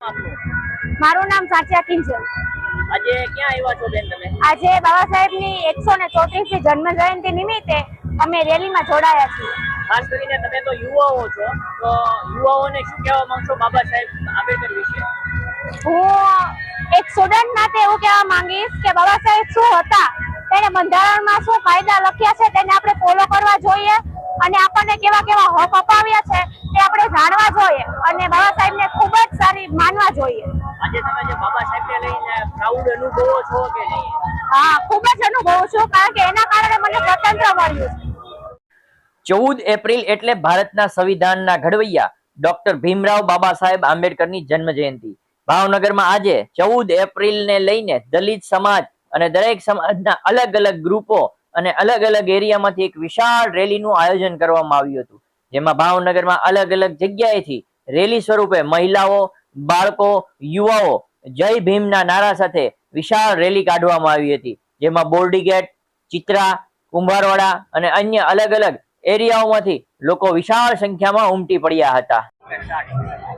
મારું નામ સાચિયા કિંજલ। આજે ક્યાં આવ્યા છો બેન તમે? આજે બાબા સાહેબની 134મી જન્મ જયંતિ નિમિત્તે અમે રેલીમાં જોડાયા છીએ। ખાસ કરીને તમે તો યુવાઓ છો, તો યુવાઓને શું કહેવા માંગશો બાબા સાહેબ આંબેડકર વિશે? હું એક સ્ટુડન્ટ નાતે એવું કહેવા માંગીશ કે બાબા સાહેબ શું હતા, તેને બંધારણમાં શું કાયદા લખ્યા છે તેને આપણે ફોલો કરવા જોઈએ અને આપણને કેવા કેવા હક અપાવ્યા છે તે આપણે જાણવા જોઈએ અને બાબા સાહેબને ખૂબ જ સારી માનવા જોઈએ। આજે તમે જે બાબા સાહેબને લઈને પ્રાઉડ અનુભવો છો કે નહીં? હા, ખૂબ જ અનુભવું છું, કારણ કે એના કારણે મને સ્વતંત્ર મળ્યું છે। 14 એપ્રિલ એટલે ભારતના સંવિધાનના ઘડવૈયા ડોક્ટર ભીમરાવ બાબા સાહેબ આંબેડકરની જન્મ જયંતિ। ભાવનગરમાં આજે 14 એપ્રિલને લઈને દલિત સમાજ અને દરેક સમાજના અલગ અલગ ગ્રુપો અને અલગ અલગ એરિયામાંથી એક વિશાળ રેલીનું આયોજન કરવામાં આવ્યું હતું, જેમાં ભાવનગરમાં અલગ અલગ જગ્યાએથી રેલી સ્વરૂપે મહિલાઓ, બાળકો, યુવાઓ જય ભીમના નારા સાથે વિશાળ રેલી કાઢવામાં આવી હતી, જેમાં બોરડીગેટ, ચિત્રા, કુંભારવાડા અને અન્ય અલગ અલગ એરિયાઓમાંથી લોકો વિશાળ સંખ્યામાં ઉમટી પડ્યા હતા।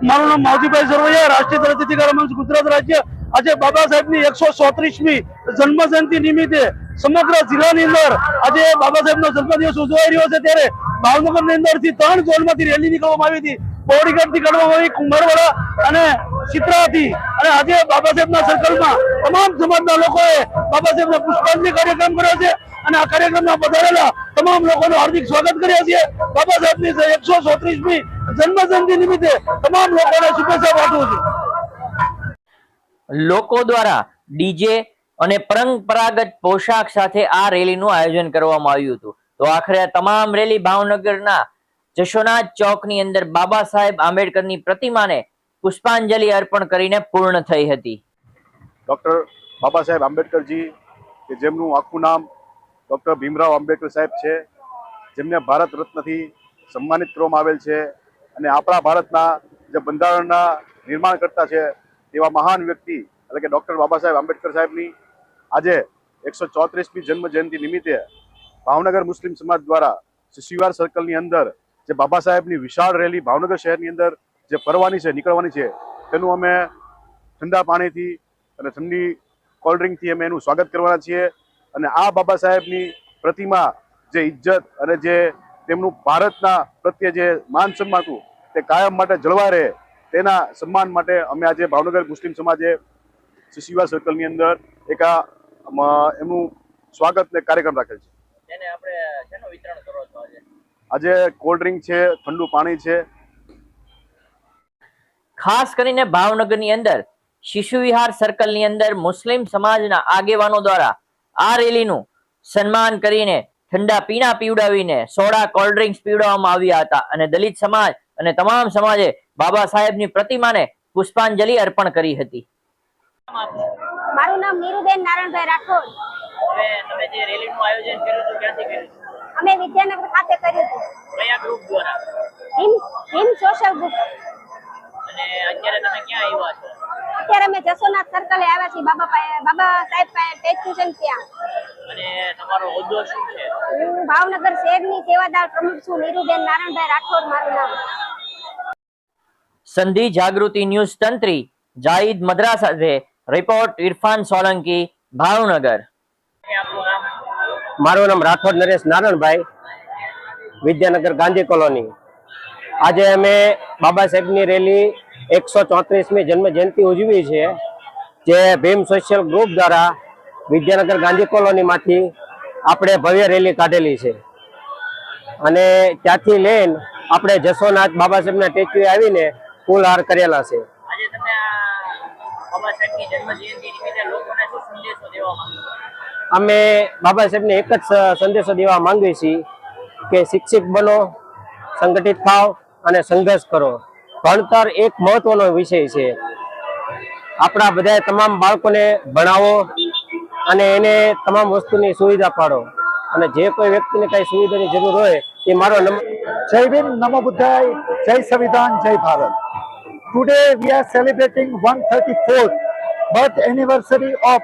મારું નામ માવજીભાઈ સરવૈયા, રાષ્ટ્રીય દલિત મંચ ગુજરાત રાજ્ય। આજે બાબા સાહેબની 134મી જન્મ જયંતિ નિમિત્તે સમગ્ર જિલ્લાની અંદર આજે બાબા સાહેબનો જન્મદિવસ ઉજવાઈ રહ્યો છે, ત્યારે ભાવનગરની અંદરથી 3 ઝોનમાંથી રેલી નીકળવામાં આવી હતી। બોરડીગઢથી કાઢવામાં આવી, કુંભારવાડા અને ચિત્રાથી, અને આજે બાબા સાહેબના સર્કલમાં તમામ સમાજના લોકોએ બાબા સાહેબને પુષ્પાંજલિ કાર્યક્રમ કર્યો છે અને આ કાર્યક્રમમાં પધારેલા તમામ લોકોનું હાર્દિક સ્વાગત કર્યા છીએ। બાબા સાહેબની 134મી જન્મ જયંતિ નિમિત્તે તમામ લોકોને શુભેચ્છા પાઠવું છું। લોકો દ્વારા ડીજે અને પરંપરાગત પોશાક સાથે આ રેલીનું આયોજન કરવામાં આવ્યું હતું, તો આખરે તમામ રેલી ભાવનગરના જશોનાથ ચોકની અંદર બાબા સાહેબ આંબેડકરની પ્રતિમાને પુષ્પાંજલિ અર્પણ કરીને પૂર્ણ થઈ હતી। ડૉક્ટર બાબા સાહેબ આંબેડકરજી કે જેમનું આખું નામ ડૉક્ટર ભીમરાવ આંબેડકર સાહેબ છે, જેમને ભારત રત્નથી સન્માનિત કરવામાં આવેલ છે અને આપણા ભારતના જે બંધારણના નિર્માણકર્તા છે તેવા મહાન વ્યક્તિ એટલે કે ડૉક્ટર બાબા સાહેબ આંબેડકર સાહેબની આજે 134મી જન્મ જયંતિ નિમિત્તે ભાવનગર મુસ્લિમ સમાજ દ્વારા શિશિવાર સર્કલની અંદર જે બાબા સાહેબની વિશાળ રેલી ભાવનગર શહેરની અંદર જે ફરવાની છે, નીકળવાની છે, તેનું અમે ઠંડા પાણીથી અને ઠંડી કોલ્ડ ડ્રિંકથી અમે એનું સ્વાગત કરવાના છીએ અને આ બાબા સાહેબની પ્રતિમા જે ઇજ્જત અને જે તેમનું ભારતના પ્રત્યે જે માન સન્માન હતું તે કાયમ માટે જળવાઈ રહે તેના સન્માન માટે અમે આજે ભાવનગર મુસ્લિમ સમાજે શિશિવાર સર્કલની અંદર એક એમનું સ્વાગત કાર્યક્રમ રાખેલ છે। એને આપણે શેનું વિતરણ કરો છો આજે? આજે કોલ્ડ ડ્રિંક છે, ઠંડુ પાણી છે। ખાસ કરીને ભાવનગરની અંદર શિશુ વિહાર સર્કલની અંદર મુસ્લિમ સમાજના આગેવાનો દ્વારા આ રેલીનું સન્માન કરીને ઠંડા પીણા પીવડાવીને સોડા, કોલ્ડ ડ્રિંક્સ પીવડાવવામાં આવ્યા હતા અને દલિત સમાજ અને તમામ સમાજે બાબા સાહેબની પ્રતિમાને પુષ્પાંજલિ અર્પણ કરી હતી। મારું નામ નીરુબેન નારાયણભાઈ રાઠોડ। હવે તમે જે રેલીનું આયોજન કર્યું હતું ક્યાંથી કર્યું હતું? અમે વિદ્યાનગર ખાતે કર્યું હતું। કયા ગ્રુપ દ્વારા? હિમ સોશિયલ ગ્રુપ। અને અત્યારે તમે ક્યાં આવ્યા છો? અત્યારે અમે જશોનાથ સર્કલે આવ્યા છીએ, બાબા સાહેબ સ્ટેચ્યુ છે ત્યાં। અને તમારો હોદ્દો શું છે? હું ભાવનગર શહેરની સેવાદાર પ્રમુખ છું, નીરુબેન નારાયણભાઈ રાઠોડ મારું નામ। સંધિ જાગૃતિ ન્યૂઝ તંત્રી જાહિદ મદ્રા સાથે રિપોર્ટ ઇરફાન સોલંકી, ભાવનગર। મારું નામ રાઠોડ નરેશ નારાયણભાઈ, વિદ્યાનગર ગાંધી કોલોની। આજે અમે બાબા સાહેબની રેલી 134મી જન્મ જયંતિ ઉજવી છે, જે ભીમ સોશિયલ ગ્રુપ દ્વારા વિદ્યાનગર ગાંધી કોલોનીમાંથી આપણે ભવ્ય રેલી કાઢેલી છે અને ત્યાંથી લઈને આપણે જશોનાથ બાબા સાહેબના સ્ટેચ્યુએ આવીને ફૂલહાર કરેલા છે। આજે તમે બાબા સાહેબની જન્મ જયંતિ નિમિત્તે લોકોને શું સંદેશો દેવા માંગો છો? અમે બાબા સાહેબને એક જ સંદેશો દેવા માંગીએ છીએ કે શિક્ષિત બનો, સંગઠિત થાવ અને સંઘર્ષ કરો। ભણતર એક મહત્વનો વિષય છે। આપણા બધા તમામ બાળકોને ભણાવો અને એને તમામ વસ્તુની સુવિધા પાડો અને જે કોઈ વ્યક્તિને કઈ સુવિધાની જરૂર હોય એ મારો નંબર। જય ભીમ, નમો બુદ્ધાય, જય સંવિધાન, જય Bharat. Today we are celebrating 134th birth anniversary of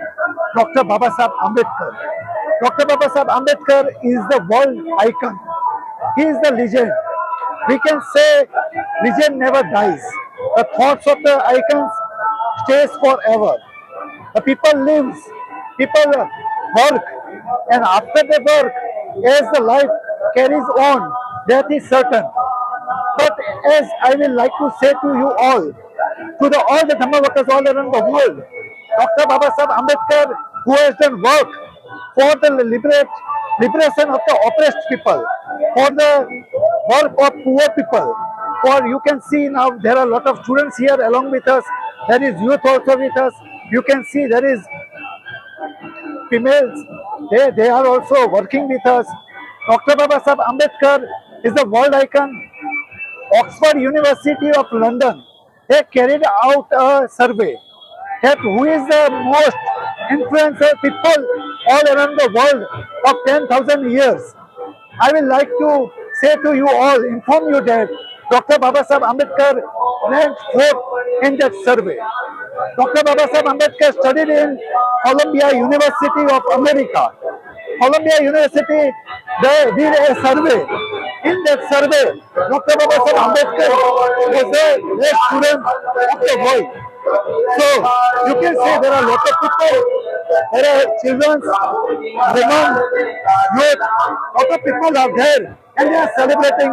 Dr. Baba Saheb Ambedkar. Dr. Baba Saheb Ambedkar is the world icon. He is the legend. We can say legend never dies. The thoughts of the icons stays forever. The people lives, people work, and after they work, as the life carries on, death is certain. But as I will like to say to you all, to all the Dhamma workers all around the world, Dr. Babasaheb Ambedkar, who has done work for the liberation of the oppressed people, for the work of poor people, for you can see now there are a lot of students here along with us, there is youth also with us, you can see there is females, they are also working with us. Dr. Babasaheb Ambedkar is the world icon. Oxford University of London, they carried out a survey that who is the most influential people all around the world of 10,000 years. I will like to say to you all, inform you that Dr. Babasaheb Ambedkar ranked 4th in that survey. Dr. Babasaheb Ambedkar studied in Columbia University of America. Columbia University, they did a survey. In that survey, Dr. Babasaheb Ambedkar was the best student of the world. So, you can see there are a lot of people, there are children, women, youth, lot of people are there and they are celebrating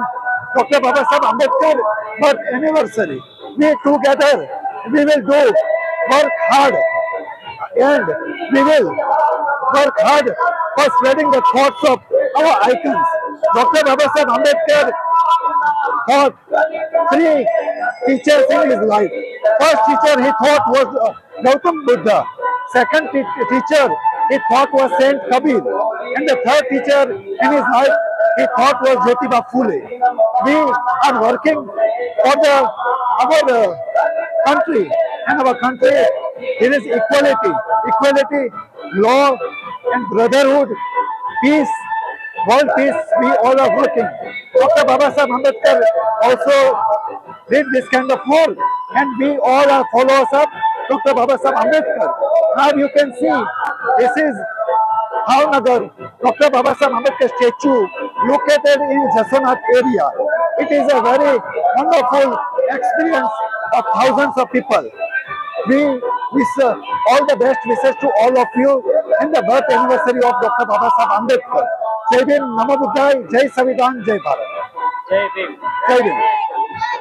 Dr. Babasaheb Ambedkar birth anniversary. We together, we will do work hard and we will work hard for spreading the thoughts of our icons. Dr. Babasaheb Ambedkar taught 3 teachers in his life. First teacher he taught was Gautam Buddha. Second teacher he taught was Saint Kabir. And the third teacher in his life he taught was Jyotiba Phule. We are working for our country, and our country there is equality, law and brotherhood, peace, world peace, we all are working. Dr. Babasaheb Ambedkar also did this kind of work and we all are followers of Dr. Babasaheb Ambedkar. Now you can see this is Bhavnagar, Dr. Babasaheb Ambedkar statue located in Jaswanath area. It is a very wonderful experience of thousands of people. We wish all the best wishes to all of you in the birth anniversary of Dr. Babasaheb Ambedkar. Jai Bhim, Namo Buddhaya, Jai Samvidhan, Jai Bharat. જય Bhim. Jai Bhim.